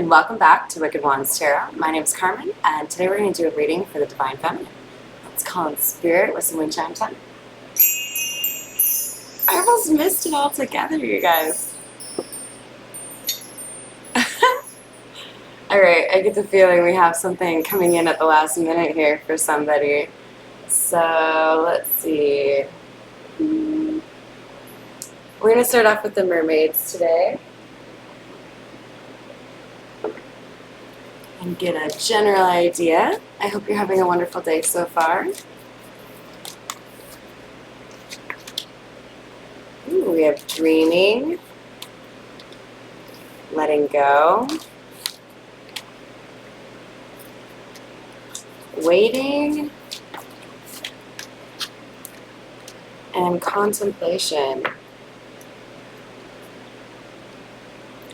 and welcome back to Wicked Wands Tarot. My name is Carmen, and today we're going to do a reading for the Divine Feminine. Let's call in Spirit with some wind chime time. I almost missed it all together, you guys. Alright, I get the feeling we have something coming in at the last minute here for somebody. So, let's see. We're going to start off with the mermaids today. And get a general idea. I hope you're having a wonderful day so far. Ooh, we have dreaming, letting go, waiting, and contemplation.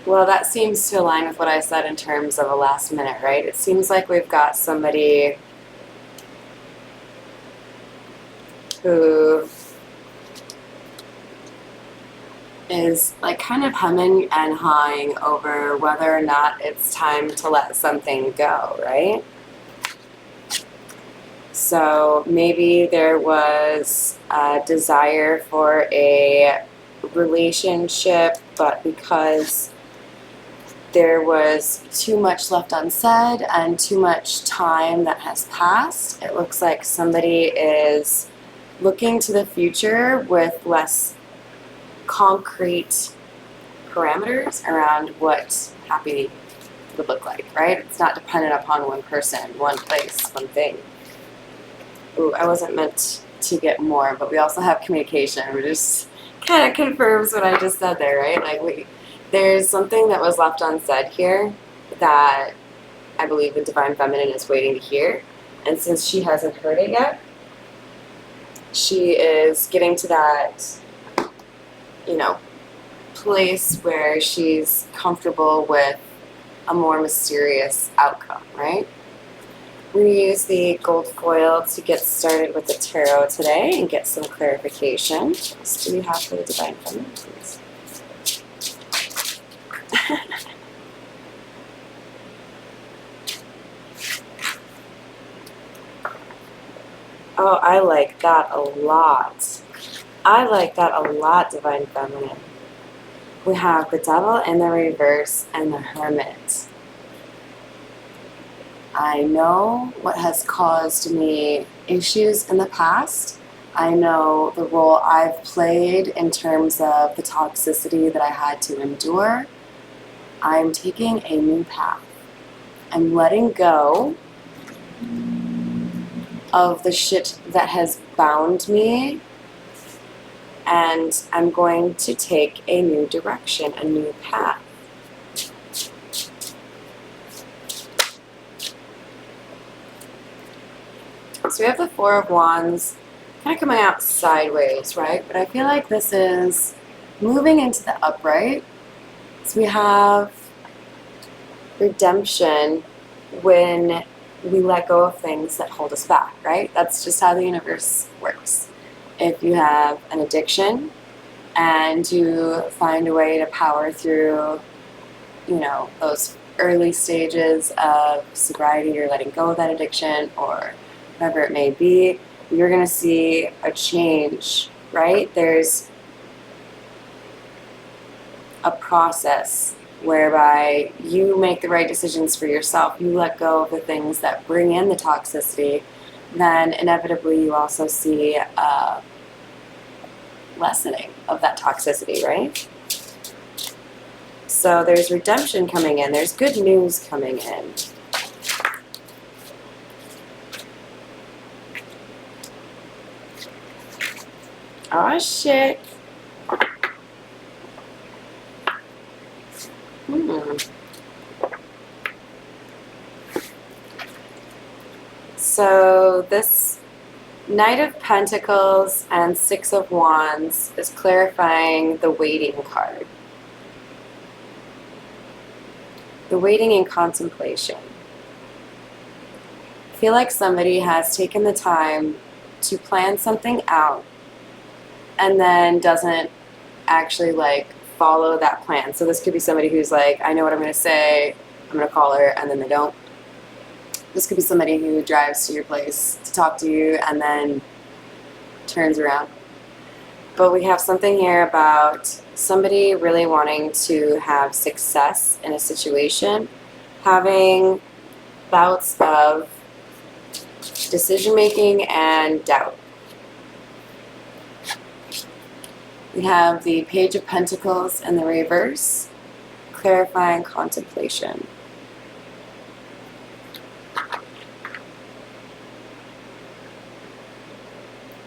Well, that seems to align with what I said in terms of a last minute, right? It seems like we've got somebody who is like kind of humming and hawing over whether or not it's time to let something go, right? So maybe there was a desire for a relationship, but because there was too much left unsaid and too much time that has passed, it looks like somebody is looking to the future with less concrete parameters around what happy would look like, right? It's not dependent upon one person, one place, one thing. Ooh, I wasn't meant to get more, but we also have communication, which just kind of confirms what I just said there, right? Like there's something that was left unsaid here that I believe the Divine Feminine is waiting to hear. And since she hasn't heard it yet, she is getting to that, place where she's comfortable with a more mysterious outcome, right? We're going to use the gold foil to get started with the tarot today and get some clarification. What do we have for the Divine Feminine, please? Oh, I like that a lot. I like that a lot, Divine Feminine. We have the Devil in the reverse and the Hermit. I know what has caused me issues in the past. I know the role I've played in terms of the toxicity that I had to endure. I'm taking a new path. I'm letting go of the shit that has bound me, and I'm going to take a new direction, a new path. So we have the Four of Wands kind of coming out sideways, right? But I feel like this is moving into the upright. So we have redemption when we let go of things that hold us back, right? That's just how the universe works. If you have an addiction and you find a way to power through, those early stages of sobriety or letting go of that addiction or whatever it may be, you're going to see a change, right? There's a process whereby you make the right decisions for yourself, you let go of the things that bring in the toxicity, then inevitably you also see a lessening of that toxicity, right? So there's redemption coming in, there's good news coming in. Oh shit. So this Knight of Pentacles and Six of Wands is clarifying the waiting card. The waiting and contemplation. I feel like somebody has taken the time to plan something out and then doesn't actually follow that plan. So this could be somebody who's like, I know what I'm going to say, I'm going to call her, and then they don't. This could be somebody who drives to your place to talk to you and then turns around. But we have something here about somebody really wanting to have success in a situation, having bouts of decision making and doubt. We have the Page of Pentacles in the reverse, clarifying contemplation.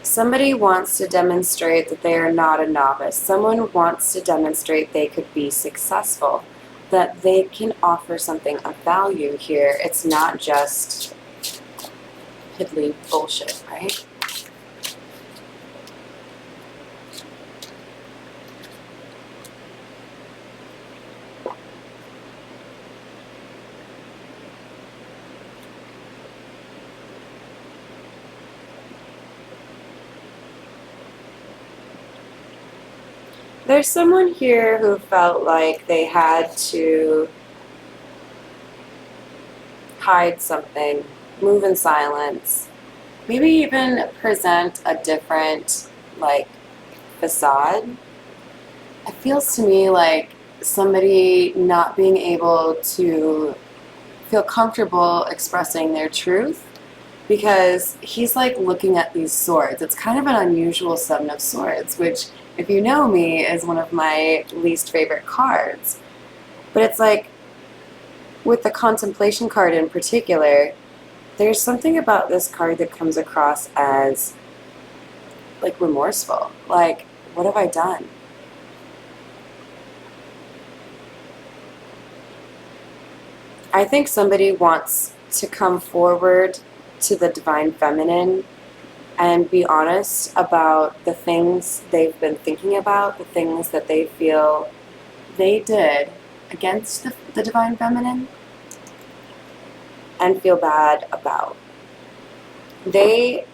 Somebody wants to demonstrate that they are not a novice. Someone wants to demonstrate they could be successful, that they can offer something of value here. It's not just piddly bullshit, right? There's someone here who felt like they had to hide something, move in silence, maybe even present a different, like, facade. It feels to me like somebody not being able to feel comfortable expressing their truth, because he's like looking at these swords. It's kind of an unusual Seven of Swords, which, if you know me, is one of my least favorite cards. But it's like, with the contemplation card in particular, there's something about this card that comes across as like remorseful. Like, what have I done? I think somebody wants to come forward to the Divine Feminine and be honest about the things they've been thinking about, the things that they feel they did against the Divine Feminine and feel bad about. They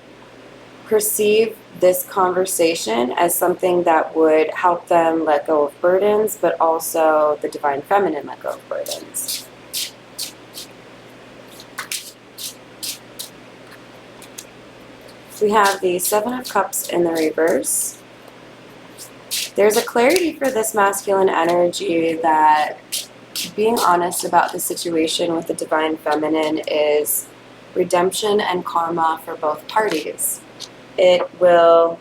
perceive this conversation as something that would help them let go of burdens, but also the Divine Feminine let go of burdens. We have the Seven of Cups in the reverse. There's a clarity for this masculine energy that being honest about the situation with the Divine Feminine is redemption and karma for both parties. It will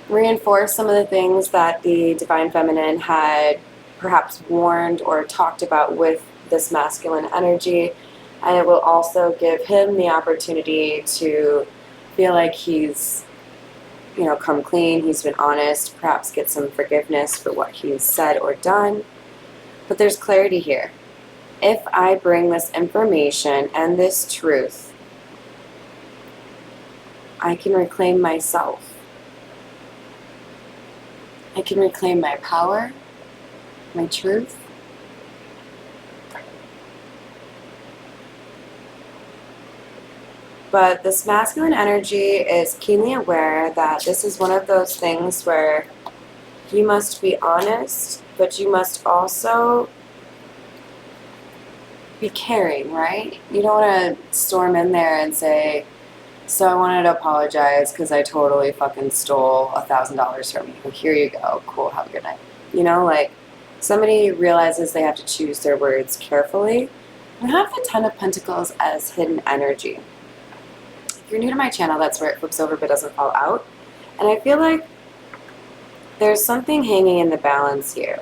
reinforce some of the things that the Divine Feminine had perhaps warned or talked about with this masculine energy. And it will also give him the opportunity to feel like he's, come clean, he's been honest, perhaps get some forgiveness for what he's said or done. But there's clarity here. If I bring this information and this truth, I can reclaim myself. I can reclaim my power, my truth. But this masculine energy is keenly aware that this is one of those things where you must be honest, but you must also be caring, right? You don't want to storm in there and say, so I wanted to apologize because I totally fucking stole $1,000 from you. Here you go. Cool. Have a good night. Somebody realizes they have to choose their words carefully. We have the Ten of Pentacles as hidden energy. If you're new to my channel, that's where it flips over but doesn't fall out. And I feel like there's something hanging in the balance here.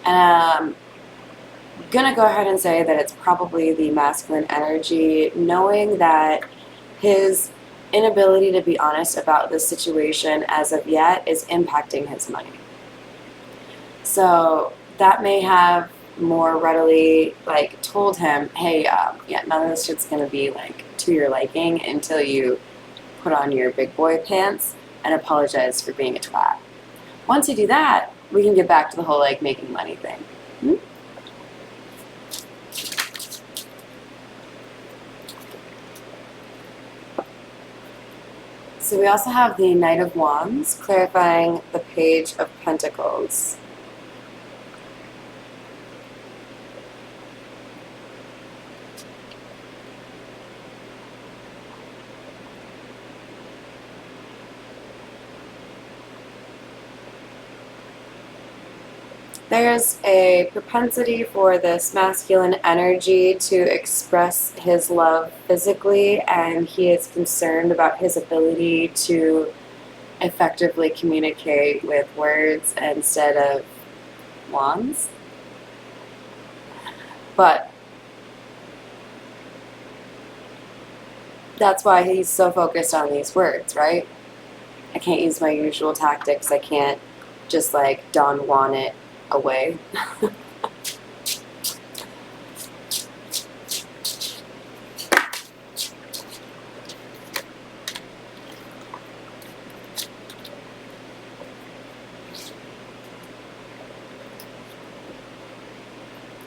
And I'm gonna go ahead and say that it's probably the masculine energy, knowing that his inability to be honest about this situation as of yet is impacting his money. So that may have more readily told him, hey, none of this shit's gonna be to your liking until you put on your big boy pants and apologize for being a twat. Once you do that, we can get back to the whole making money thing. So we also have the Knight of Wands clarifying the Page of Pentacles. There's a propensity for this masculine energy to express his love physically, and he is concerned about his ability to effectively communicate with words instead of wands. But that's why he's so focused on these words, right? I can't use my usual tactics. I can't just like Don Juan it away.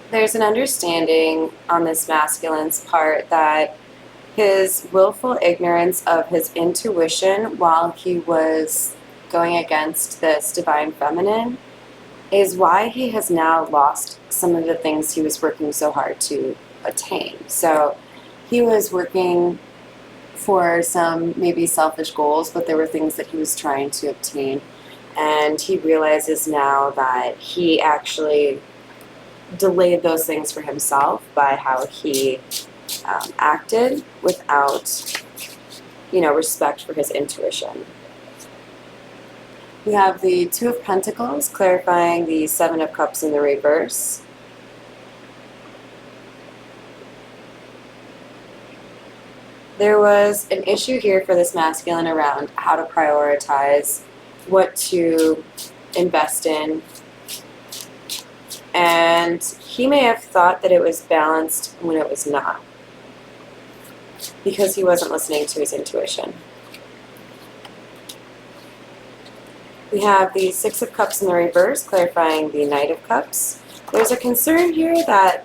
There's an understanding on this masculine's part that his willful ignorance of his intuition while he was going against this divine feminine is why he has now lost some of the things he was working so hard to attain. So he was working for some maybe selfish goals, but there were things that he was trying to obtain. And he realizes now that he actually delayed those things for himself by how he acted without, respect for his intuition. We have the Two of Pentacles clarifying the Seven of Cups in the reverse. There was an issue here for this masculine around how to prioritize, what to invest in, and he may have thought that it was balanced when it was not, because he wasn't listening to his intuition. We have the Six of Cups in the reverse, clarifying the Knight of Cups. There's a concern here that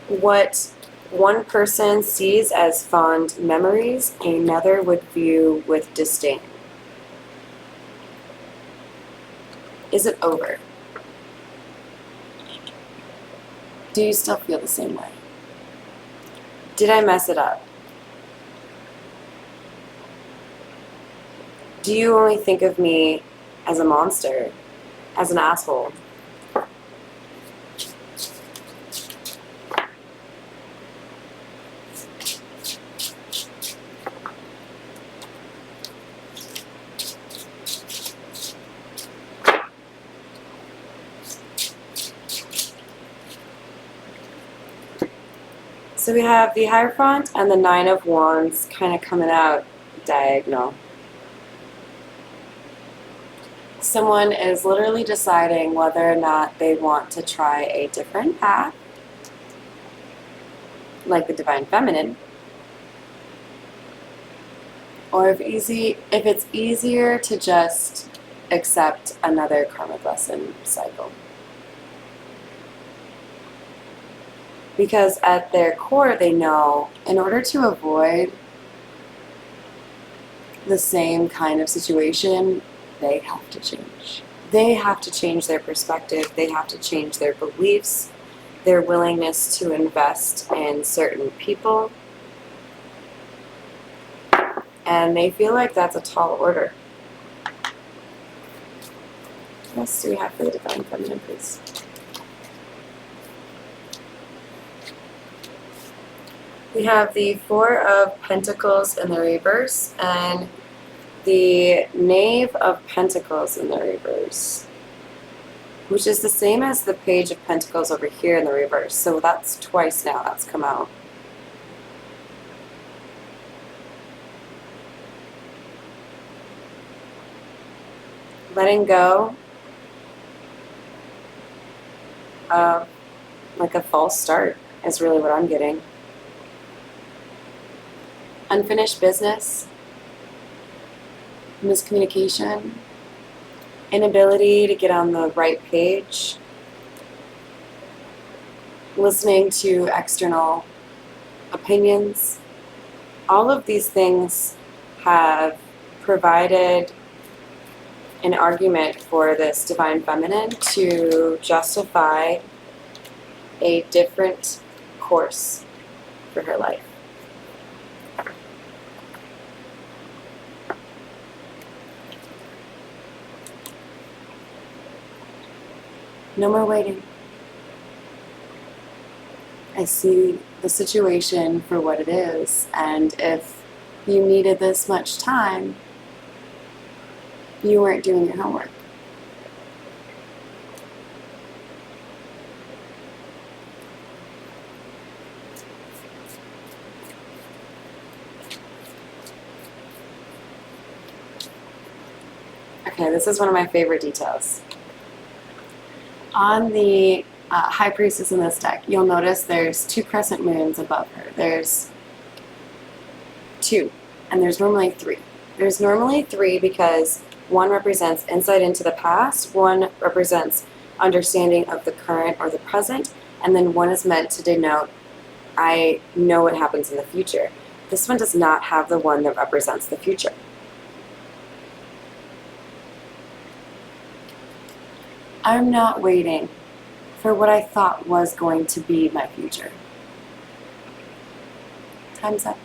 what one person sees as fond memories, another would view with disdain. Is it over? Do you still feel the same way? Did I mess it up? Do you only think of me as a monster, as an asshole? So we have the Hierophant and the Nine of Wands kind of coming out diagonal. Someone is literally deciding whether or not they want to try a different path, like the Divine Feminine, or if it's easier to just accept another karmic lesson cycle. Because at their core, they know in order to avoid the same kind of situation, they have to change. They have to change their perspective. They have to change their beliefs, their willingness to invest in certain people. And they feel like that's a tall order. What else do we have for the Divine Feminine, please? We have the Four of Pentacles in the reverse and the Knave of Pentacles in the reverse, which is the same as the Page of Pentacles over here in the reverse. So that's twice now that's come out. Letting go of like a false start is really what I'm getting. Unfinished business, miscommunication, inability to get on the right page, listening to external opinions. All of these things have provided an argument for this Divine Feminine to justify a different course for her life. No more waiting. I see the situation for what it is, and if you needed this much time, you weren't doing your homework. Okay, this is one of my favorite details. On the High Priestess in this deck, you'll notice there's 2 crescent moons above her. There's 2, and there's normally 3. There's normally 3 because one represents insight into the past, one represents understanding of the current or the present, and then one is meant to denote, I know what happens in the future. This one does not have the one that represents the future. I'm not waiting for what I thought was going to be my future. Time's up.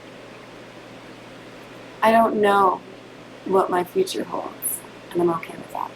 I don't know what my future holds, and I'm okay with that.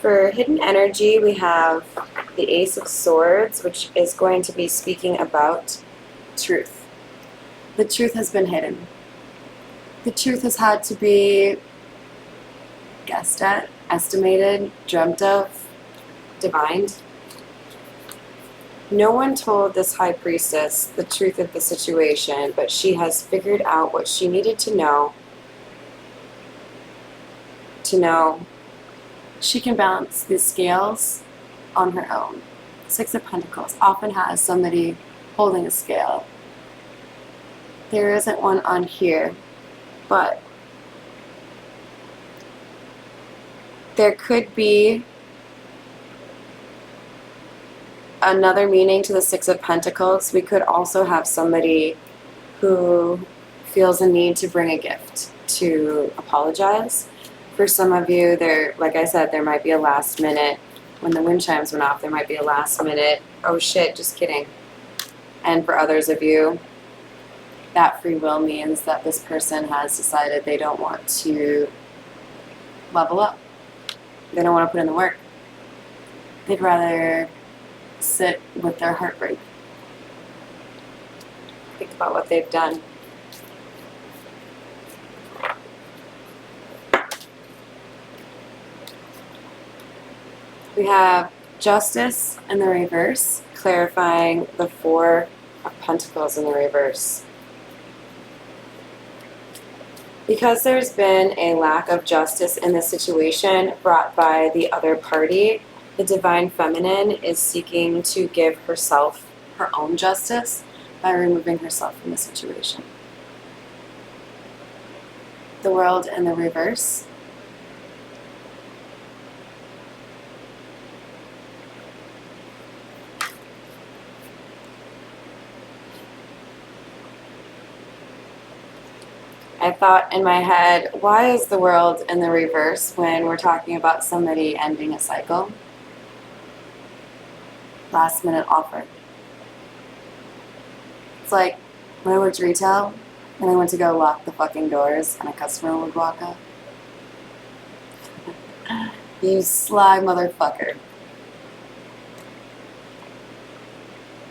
For hidden energy, we have the Ace of Swords, which is going to be speaking about truth. The truth has been hidden. The truth has had to be guessed at, estimated, dreamt of, divined. No one told this High Priestess the truth of the situation, but she has figured out what she needed to know she can balance the scales on her own. 6 of Pentacles often has somebody holding a scale. There isn't one on here, but there could be another meaning to the 6 of Pentacles. We could also have somebody who feels a need to bring a gift to apologize. For some of you, like I said, there might be a last minute, when the wind chimes went off, there might be a last minute, oh shit, just kidding. And for others of you, that free will means that this person has decided they don't want to level up. They don't want to put in the work. They'd rather sit with their heartbreak. Think about what they've done. We have Justice in the reverse, clarifying the 4 of Pentacles in the reverse. Because there's been a lack of justice in this situation brought by the other party, the Divine Feminine is seeking to give herself her own justice by removing herself from the situation. The World in the reverse. I thought in my head, why is the World in the reverse when we're talking about somebody ending a cycle? Last minute offer. It's like when I worked retail and I went to go lock the fucking doors and a customer would walk up. You sly motherfucker.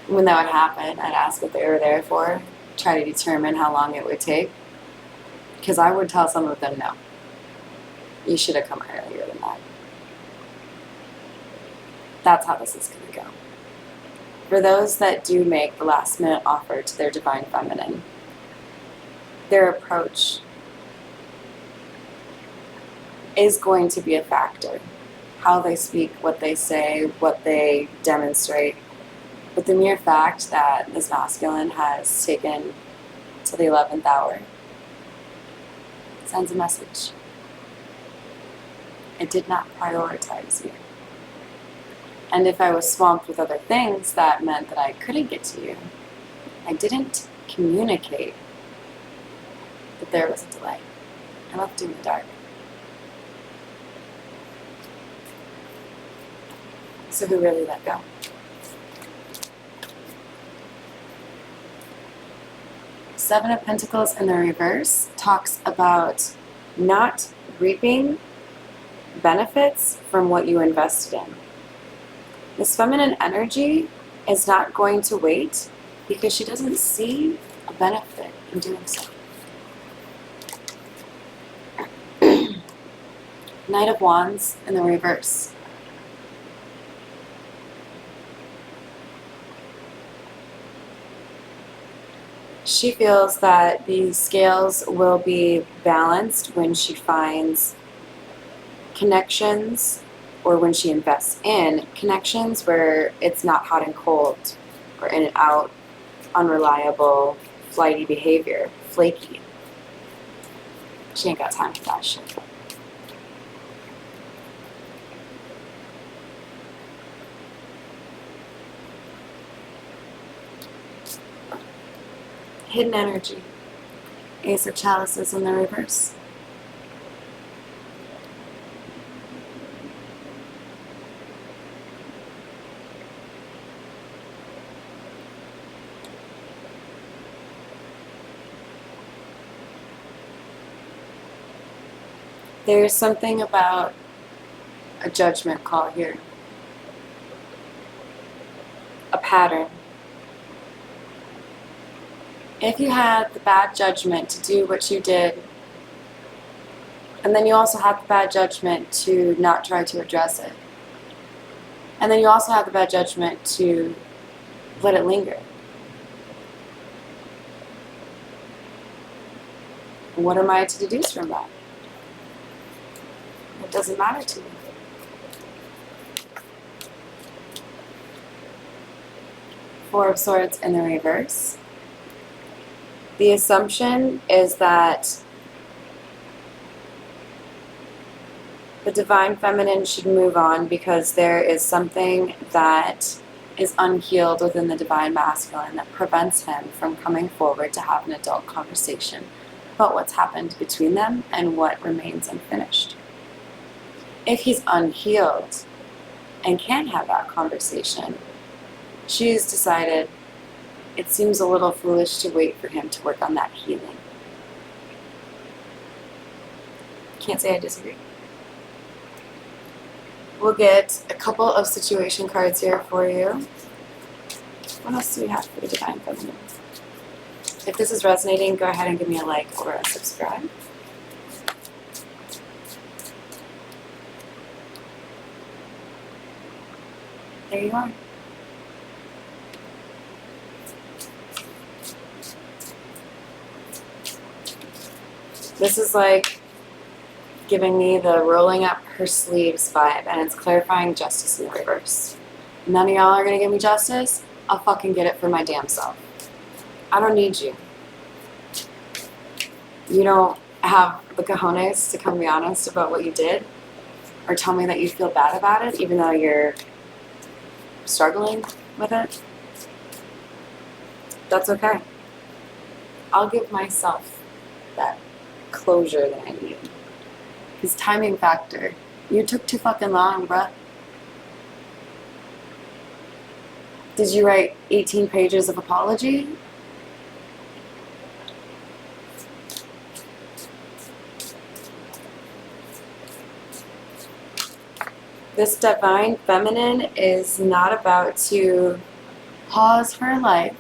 When that would happen, I'd ask what they were there for, try to determine how long it would take. Because I would tell some of them, no, you should have come earlier than that. That's how this is going to go. For those that do make the last minute offer to their Divine Feminine, their approach is going to be a factor. How they speak, what they say, what they demonstrate. But the mere fact that this masculine has taken to the 11th hour sends a message. It did not prioritize you. And if I was swamped with other things, that meant that I couldn't get to you. I didn't communicate that there was a delay. I left you in the dark. So who really let go? Seven of Pentacles in the reverse talks about not reaping benefits from what you invested in. This feminine energy is not going to wait because she doesn't see a benefit in doing so. Knight of Wands in the reverse. She feels that the scales will be balanced when she finds connections, or when she invests in connections where it's not hot and cold or in and out, unreliable, flighty behavior, flaky. She ain't got time for that shit. Hidden energy. Ace of Chalices in the reverse. There's something about a judgment call here. A pattern. If you had the bad judgment to do what you did, and then you also had the bad judgment to not try to address it, and then you also have the bad judgment to let it linger, what am I to deduce from that? It doesn't matter to me. Four of Swords in the reverse. The assumption is that the Divine Feminine should move on because there is something that is unhealed within the Divine Masculine that prevents him from coming forward to have an adult conversation about what's happened between them and what remains unfinished. If he's unhealed and can have that conversation, she's decided it seems a little foolish to wait for him to work on that healing. Can't say I disagree. We'll get a couple of situation cards here for you. What else do we have for the Divine Feminine? If this is resonating, go ahead and give me a like or a subscribe. There you are. This is like giving me the rolling up her sleeves vibe, and it's clarifying justice in the reverse. None of y'all are gonna give me justice. I'll fucking get it for my damn self. I don't need you. You don't have the cojones to come be honest about what you did or tell me that you feel bad about it even though you're struggling with it. That's okay. I'll give myself that closure that I need. Because timing factor. You took too fucking long, bruh. Did you write 18 pages of apology? This Divine Feminine is not about to pause her life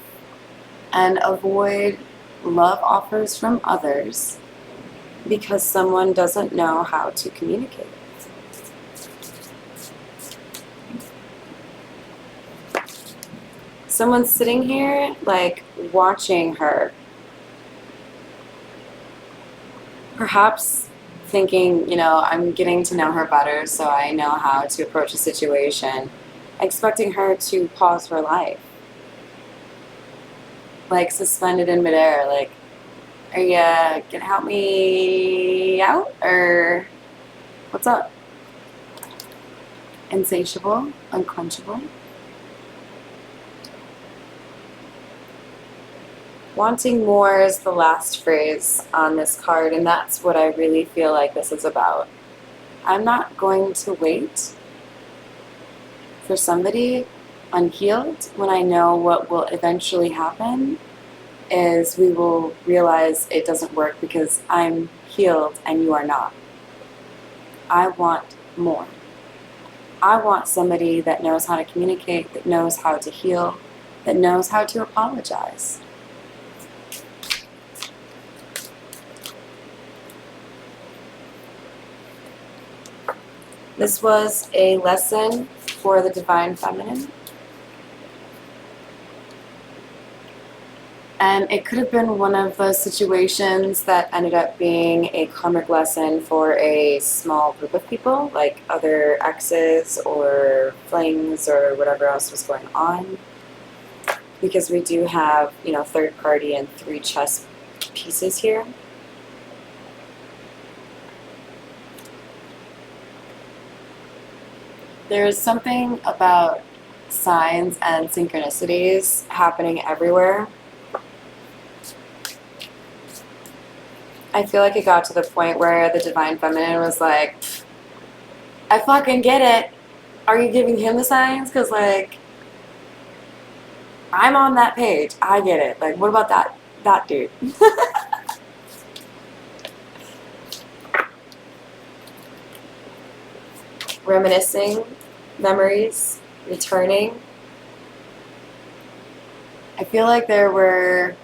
and avoid love offers from others because someone doesn't know how to communicate. Someone's sitting here, like, watching her. Perhaps thinking, you know, I'm getting to know her better, so I know how to approach a situation. Expecting her to pause her life. Like, suspended in midair, like, are you gonna help me out, or what's up? Insatiable, unquenchable. Wanting more is the last phrase on this card, and that's what I really feel like this is about. I'm not going to wait for somebody unhealed when I know what will eventually happen is we will realize it doesn't work because I'm healed and you are not. I want more. I want somebody that knows how to communicate, that knows how to heal, that knows how to apologize. This was a lesson for the Divine Feminine. And it could have been one of those situations that ended up being a karmic lesson for a small group of people, like other exes or flings or whatever else was going on. Because we do have, third party and 3 chess pieces here. There is something about signs and synchronicities happening everywhere. I feel like it got to the point where the Divine Feminine was like, I fucking get it. Are you giving him the signs? Because, I'm on that page. I get it. What about that dude? Reminiscing, memories, returning. I feel like there were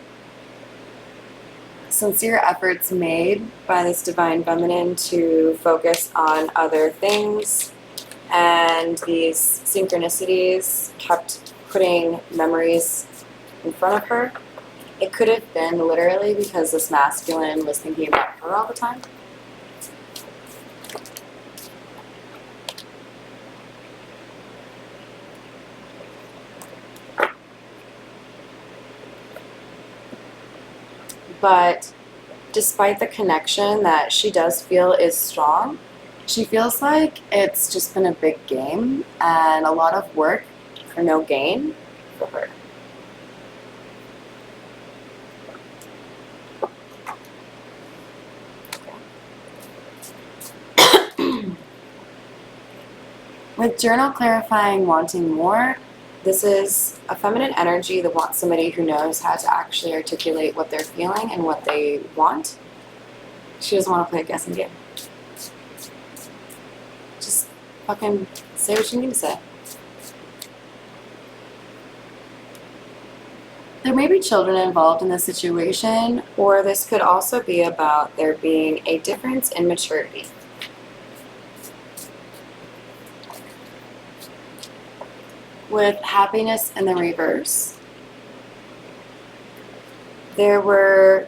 sincere efforts made by this Divine Feminine to focus on other things, and these synchronicities kept putting memories in front of her. It could have been literally because this masculine was thinking about her all the time. But despite the connection that she does feel is strong, she feels like it's just been a big game and a lot of work for no gain for her. With journal clarifying wanting more, this is a feminine energy that wants somebody who knows how to actually articulate what they're feeling and what they want. She doesn't want to play a guessing game. Just fucking say what you need to say. There may be children involved in this situation, or this could also be about there being a difference in maturity. With happiness in the reverse, there were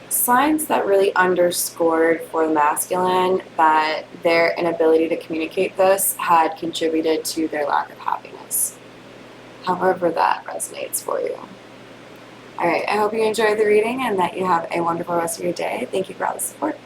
signs that really underscored for the masculine that their inability to communicate this had contributed to their lack of happiness. However that resonates for you. Alright, I hope you enjoyed the reading and that you have a wonderful rest of your day. Thank you for all the support.